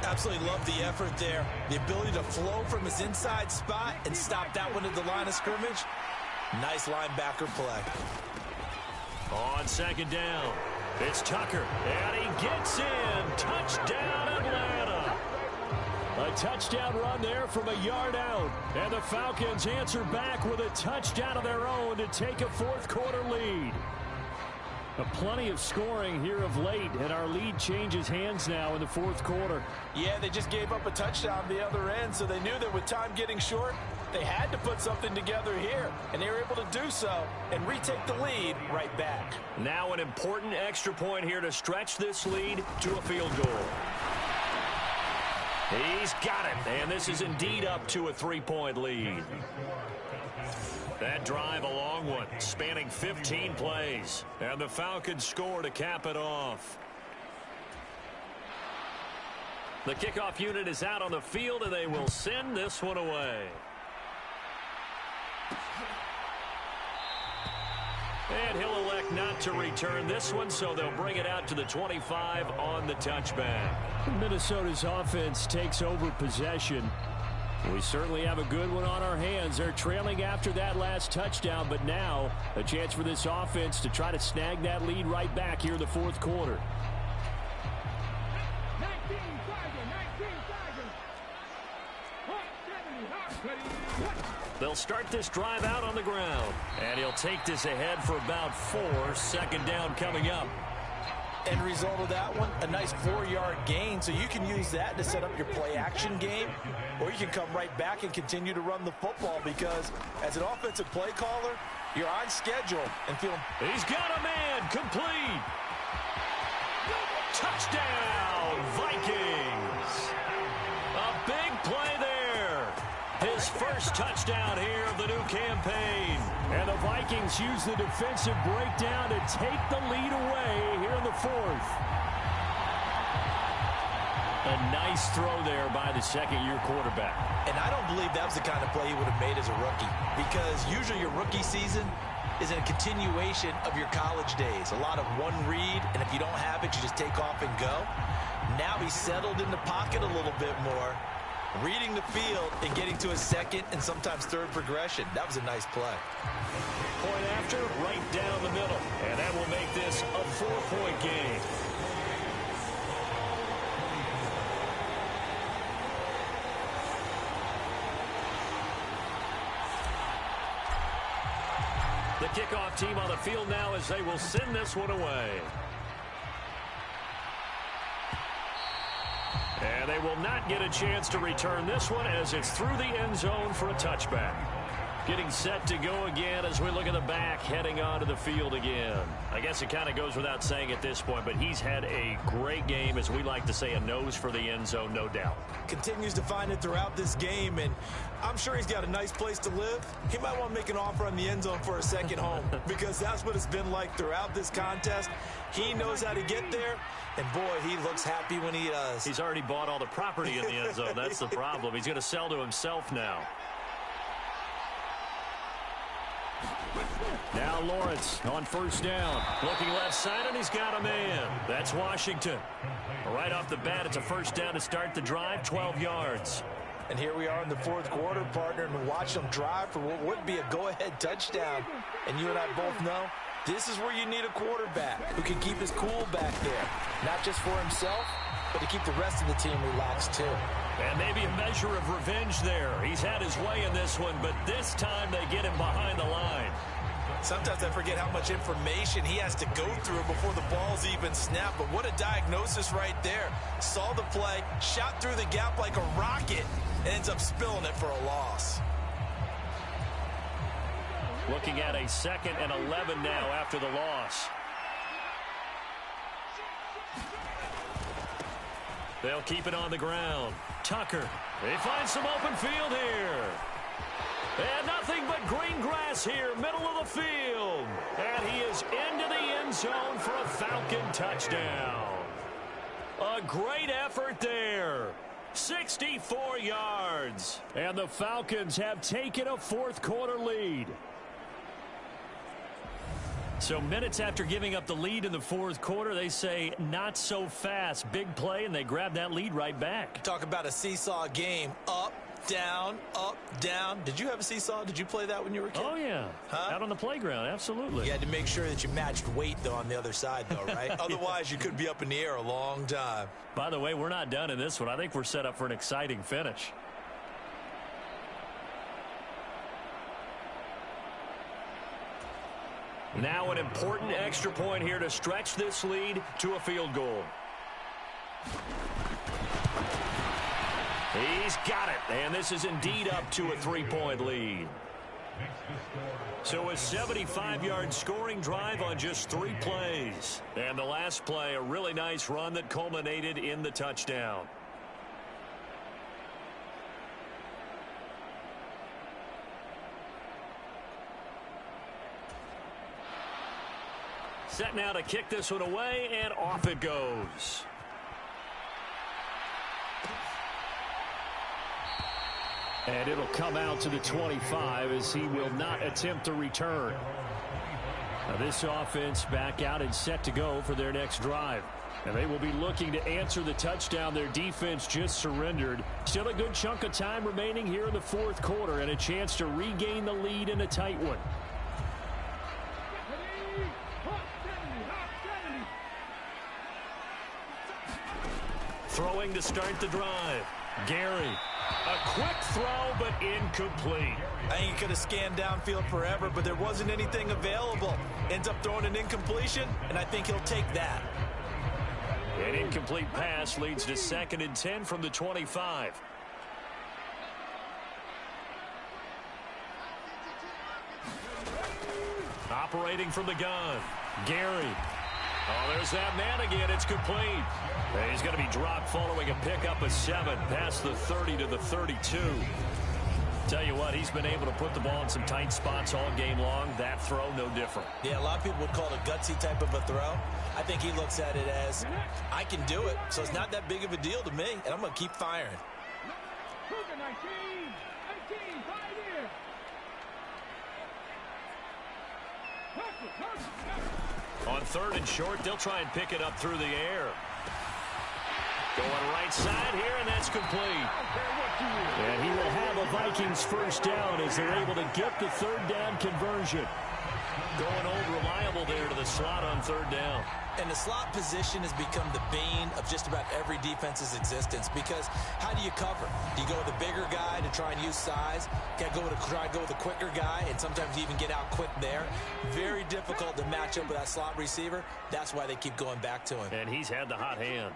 Absolutely love the effort there. The ability to flow from his inside spot and stop that one at the line of scrimmage. Nice linebacker play. On 2nd down, it's Tucker, and he gets in. Touchdown, Atlanta. A touchdown run there from a yard out. And the Falcons answer back with a touchdown of their own to take a 4th quarter lead. Plenty of scoring here of late, and our lead changes hands now in the 4th quarter. Yeah, they just gave up a touchdown the other end, so they knew that with time getting short, they had to put something together here, and they were able to do so and retake the lead right back. Now an important extra point here to stretch this lead to a field goal. He's got it, and this is indeed up to a 3-point lead. That drive, a long one, spanning 15 plays, and the Falcons score to cap it off. The kickoff unit is out on the field, and they will send this one away. And he'll elect not to return this one, so they'll bring it out to the 25 on the touchback. Minnesota's offense takes over possession. We certainly have a good one on our hands. They're trailing after that last touchdown, but now a chance for this offense to try to snag that lead right back here in the 4th quarter. They'll start this drive out on the ground, and he'll take this ahead for about 4. 2nd down coming up. End result of that one, a nice 4-yard gain, so you can use that to set up your play-action game, or you can come right back and continue to run the football because as an offensive play caller, you're on schedule and feeling... He's got a man, complete. Touchdown, Vikings. A big play there. His first touchdown here of the new campaign. And the Vikings use the defensive breakdown to take the lead away here in the 4th. A nice throw there by the 2nd-year quarterback. And I don't believe that was the kind of play he would have made as a rookie because usually your rookie season is a continuation of your college days. A lot of one read, and if you don't have it, you just take off and go. Now he's settled in the pocket a little bit more, reading the field and getting to his 2nd and sometimes 3rd progression. That was a nice play. Point after, right down the middle. And that will make this a 4-point game. The kickoff team on the field now as they will send this one away. And they will not get a chance to return this one as it's through the end zone for a touchback. Getting set to go again as we look at the back, heading onto the field again. I guess it kind of goes without saying at this point, but he's had a great game, as we like to say, a nose for the end zone, no doubt. Continues to find it throughout this game, and I'm sure he's got a nice place to live. He might want to make an offer on the end zone for a second home, because that's what it's been like throughout this contest. He knows how to get there, and boy, he looks happy when he does. He's already bought all the property in the end zone. That's the problem. He's going to sell to himself now. Now Lawrence on first down. Looking left side, and he's got a man. That's Washington. Right off the bat, it's a first down to start the drive, 12 yards. And here we are in the fourth quarter, partner, and watch them drive for what would be a go-ahead touchdown. And you and I both know this is where you need a quarterback who can keep his cool back there. Not just for himself, but to keep the rest of the team relaxed too. And maybe a measure of revenge there. He's had his way in this one, but this time they get him behind the line. Sometimes I forget how much information he has to go through before the ball's even snapped. But what a diagnosis right there. Saw the play, shot through the gap like a rocket, and ends up spilling it for a loss. Looking at a 2nd and 11 now after the loss. They'll keep it on the ground. Tucker. They find some open field here. And nothing but green grass here, middle of the field. And he is into the end zone for a Falcon touchdown. A great effort there. 64 yards. And the Falcons have taken a fourth quarter lead. So minutes after giving up the lead in the fourth quarter, they say not so fast. Big play, and they grab that lead right back. Talk about a seesaw game. Up, down, up, down. Did you have a seesaw? Did you play that when you were a kid? Oh, yeah. Huh? Out on the playground, absolutely. You had to make sure that you matched weight, though, on the other side, though, right? Otherwise, you could be up in the air a long time. By the way, we're not done in this one. I think we're set up for an exciting finish. Now an important extra point here to stretch this lead to a field goal. He's got it, and this is indeed up to a 3-point lead. So a 75-yard scoring drive on just 3 plays. And the last play, a really nice run that culminated in the touchdown. Set now to kick this one away, and off it goes. And it'll come out to the 25 as he will not attempt to return. Now this offense back out and set to go for their next drive. And they will be looking to answer the touchdown their defense just surrendered. Still a good chunk of time remaining here in the fourth quarter and a chance to regain the lead in a tight one. Throwing to start the drive. Gary. A quick throw, but incomplete. I think he could have scanned downfield forever, but there wasn't anything available. Ends up throwing an incompletion, and I think he'll take that. An incomplete pass leads to 2nd and 10 from the 25. Operating from the gun. Gary. Oh, there's that man again. It's complete. And he's going to be dropped following a pickup of 7 past the 30 to the 32. Tell you what, he's been able to put the ball in some tight spots all game long. That throw, no different. Yeah, a lot of people would call it a gutsy type of a throw. I think he looks at it as, I can do it, so it's not that big of a deal to me, and I'm going to keep firing. On 3rd and short, they'll try and pick it up through the air. Going right side here, and that's complete. And he will have a Vikings first down as they're able to get the 3rd down conversion. Going old reliable there to the the slot on third down. And the slot position has become the bane of just about every defense's existence, because how do you cover? Do you go with a bigger guy to try and use size? Try and go with a quicker guy, and sometimes you even get out quick there. Very difficult to match up with that slot receiver. That's why they keep going back to him. And he's had the hot hand.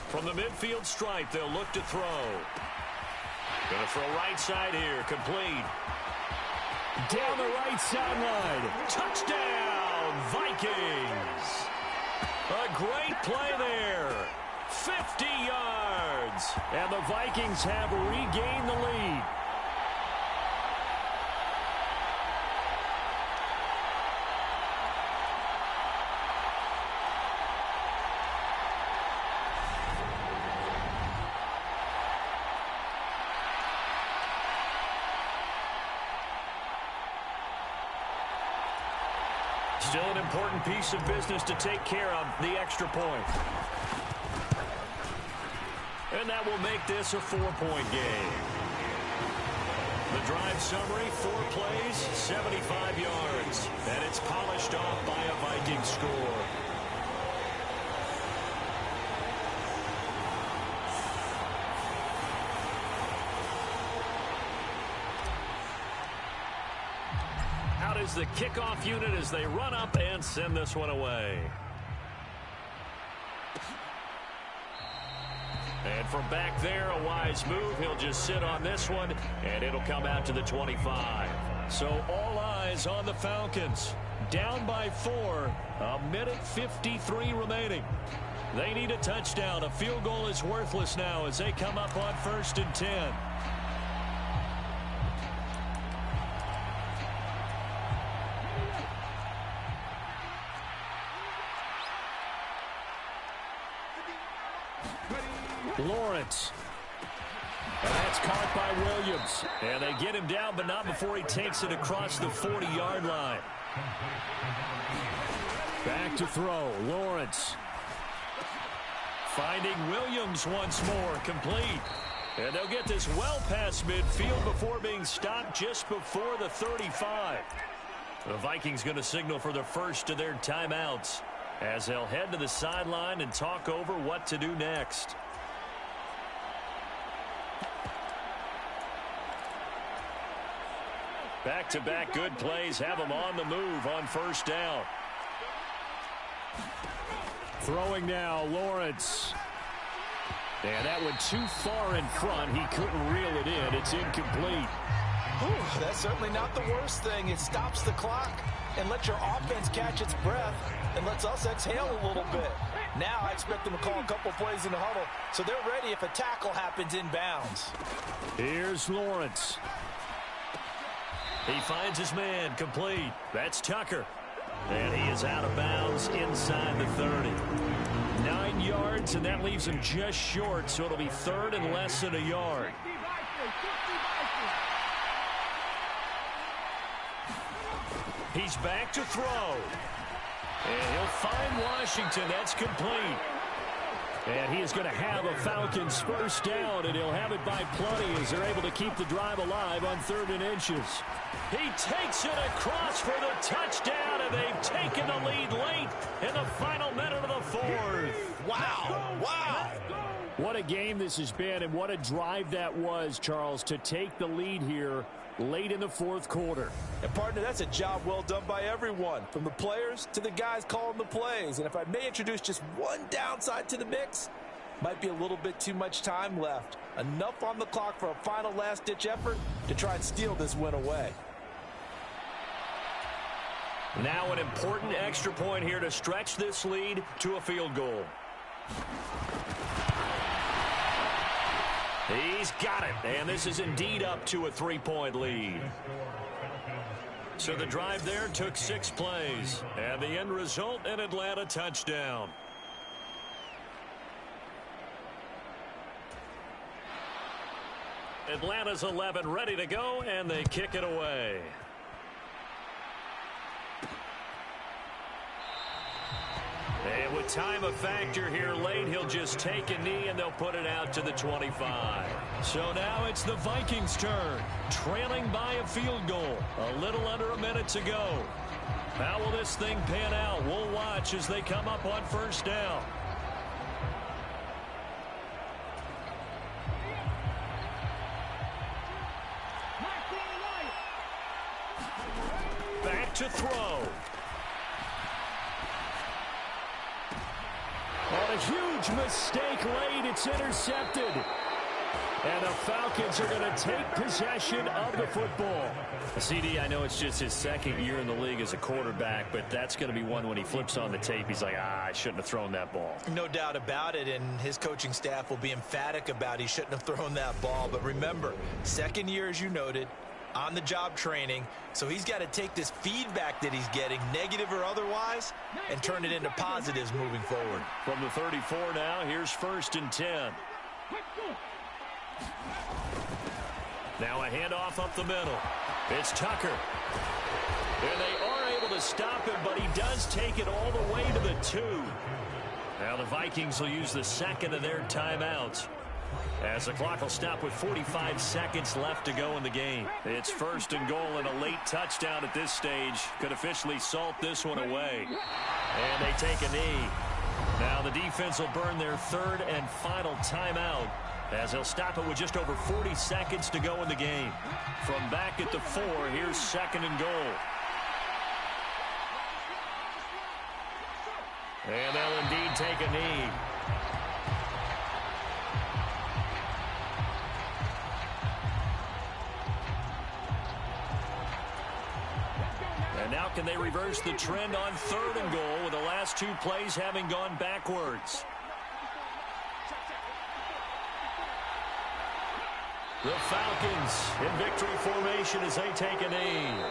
From the midfield stripe, they'll look to throw. Going to throw right side here, complete. Down the right sideline. Touchdown, Vikings. A great play there. 50 yards. And the Vikings have regained the lead. Still an important piece of business to take care of, the extra point. And that will make this a 4-point game. The drive summary, 4 plays, 75 yards. And it's polished off by a Viking score. Is the kickoff unit as they run up and send this one away. And from back there, a wise move. He'll just sit on this one, and it'll come out to the 25. So all eyes on the Falcons. Down by 4, a minute 53 remaining. They need a touchdown. A field goal is worthless now as they come up on 1st and 10. Lawrence. And that's caught by Williams. And they get him down, but not before he takes it across the 40-yard line. Back to throw. Lawrence. Finding Williams once more. Complete. And they'll get this well past midfield before being stopped just before the 35. The Vikings going to signal for the first of their timeouts as they'll head to the sideline and talk over what to do next. Back-to-back good plays have them on the move on 1st down. Throwing now, Lawrence. And that went too far in front. He couldn't reel it in. It's incomplete. Ooh, that's certainly not the worst thing. It stops the clock and lets your offense catch its breath and lets us exhale a little bit. Now I expect them to call a couple plays in the huddle, so they're ready if a tackle happens inbounds. Here's Lawrence. He finds his man, complete. That's Tucker. And he is out of bounds inside the 30. 9 yards, and that leaves him just short, so it'll be 3rd and less than a yard. He's back to throw. And he'll find Washington. That's complete. And he is going to have a Falcons first down, and he'll have it by plenty as they're able to keep the drive alive on 3rd and inches. He takes it across for the touchdown, and they've taken the lead late in the final minute of the 4th. Wow. Wow. What a game this has been, and what a drive that was, Charles, to take the lead here late in the 4th quarter. And partner, that's a job well done by everyone, from the players to the guys calling the plays. And if I may introduce just one downside to the mix, might be a little bit too much time left. Enough on the clock for a final last-ditch effort to try and steal this win away. Now an important extra point here to stretch this lead to a field goal. He's got it, and this is indeed up to a 3-point lead. So the drive there took 6 plays, and the end result, an Atlanta touchdown. Atlanta's 11 ready to go, and they kick it away. And with time a factor here late, he'll just take a knee and they'll put it out to the 25. So now it's the Vikings' turn, trailing by a field goal. A little under a minute to go. How will this thing pan out? We'll watch as they come up on first down. Back to throw. And a huge mistake late. It's intercepted. And the Falcons are going to take possession of the football. CD, I know it's just his second year in the league as a quarterback, but that's going to be one when he flips on the tape. He's like, I shouldn't have thrown that ball. No doubt about it, and his coaching staff will be emphatic about he shouldn't have thrown that ball. But remember, second year, as you noted, on-the-job training, so he's got to take this feedback that he's getting, negative or otherwise, and turn it into positives moving forward. From the 34 now, here's 1st and 10. Now a handoff up the middle. It's Tucker. And they are able to stop him, but he does take it all the way to the 2. Now the Vikings will use the second of their timeouts, as the clock will stop with 45 seconds left to go in the game. It's 1st and goal, and a late touchdown at this stage could officially salt this one away. And they take a knee. Now the defense will burn their 3rd and final timeout, as they'll stop it with just over 40 seconds to go in the game. From back at the 4, here's 2nd and goal. And they'll indeed take a knee. And now can they reverse the trend on 3rd and goal with the last 2 plays having gone backwards? The Falcons in victory formation as they take a knee.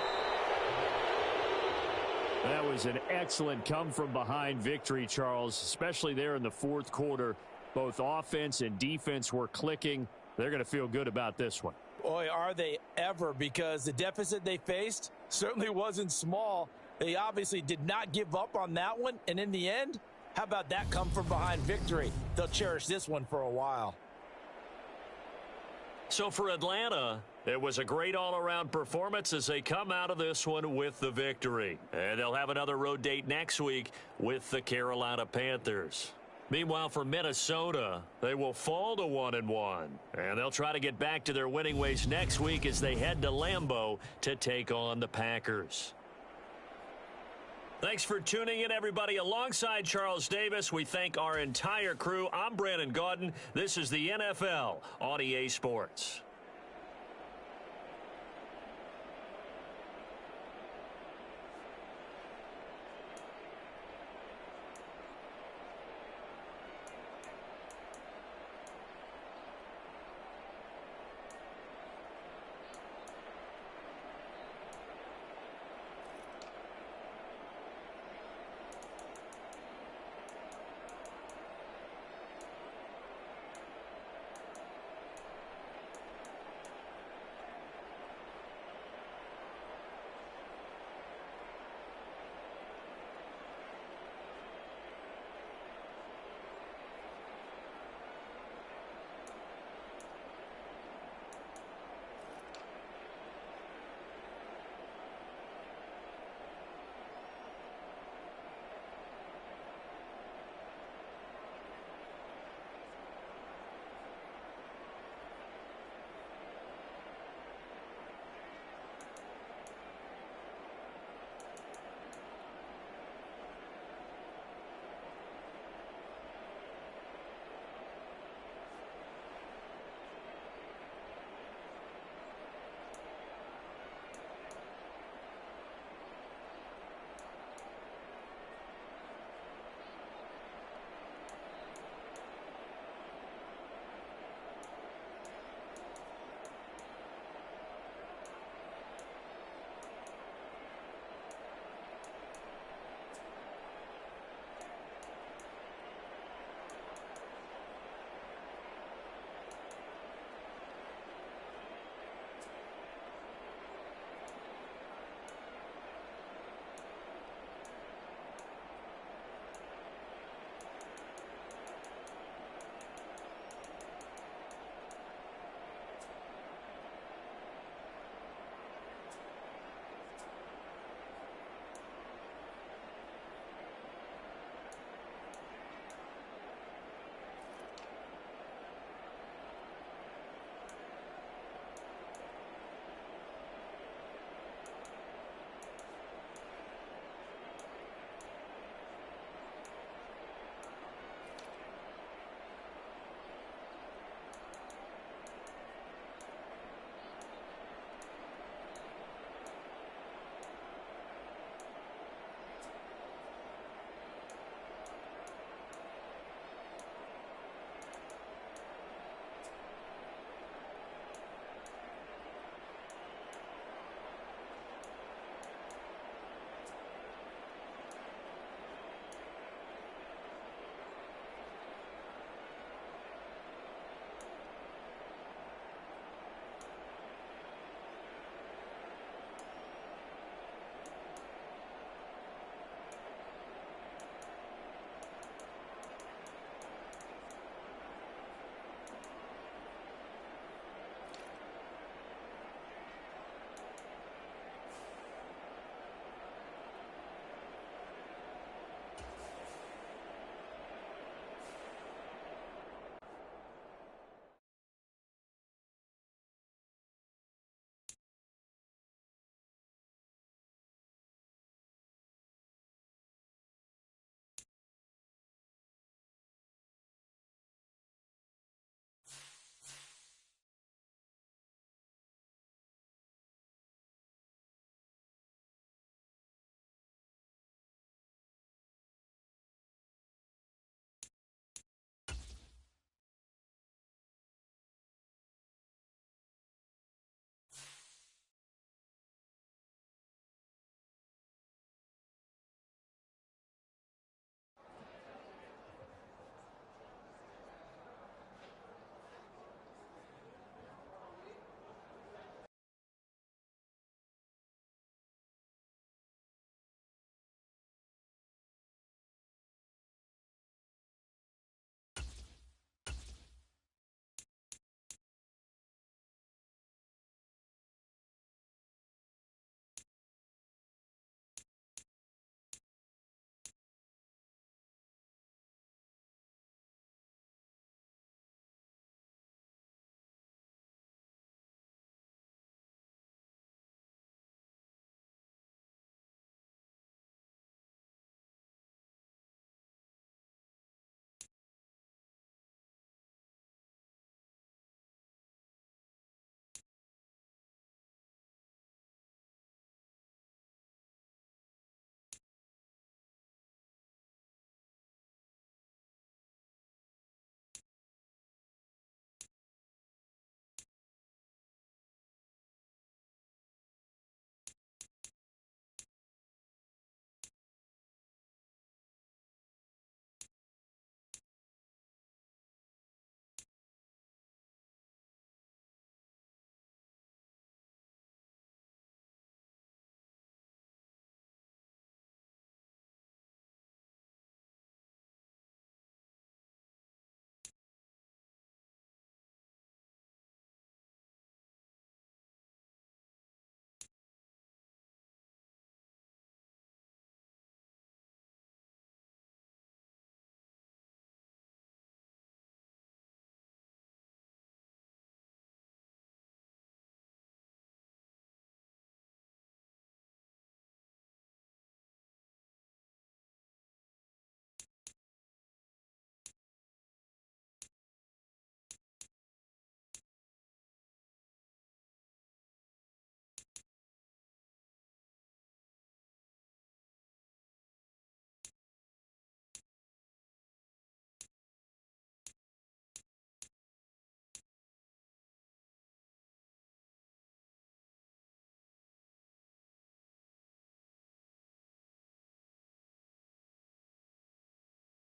That was an excellent come-from-behind victory, Charles, especially there in the 4th quarter. Both offense and defense were clicking. They're going to feel good about this one. Boy, are they ever, because the deficit they faced certainly wasn't small. They obviously did not give up on that one, and in the end, how about that come-from-behind victory? They'll cherish this one for a while. So for Atlanta, it was a great all-around performance as they come out of this one with the victory. And they'll have another road date next week with the Carolina Panthers. Meanwhile, for Minnesota, they will fall to 1-1. And they'll try to get back to their winning ways next week as they head to Lambeau to take on the Packers. Thanks for tuning in, everybody. Alongside Charles Davis, we thank our entire crew. I'm Brandon Gaudin. This is the NFL on EA Sports.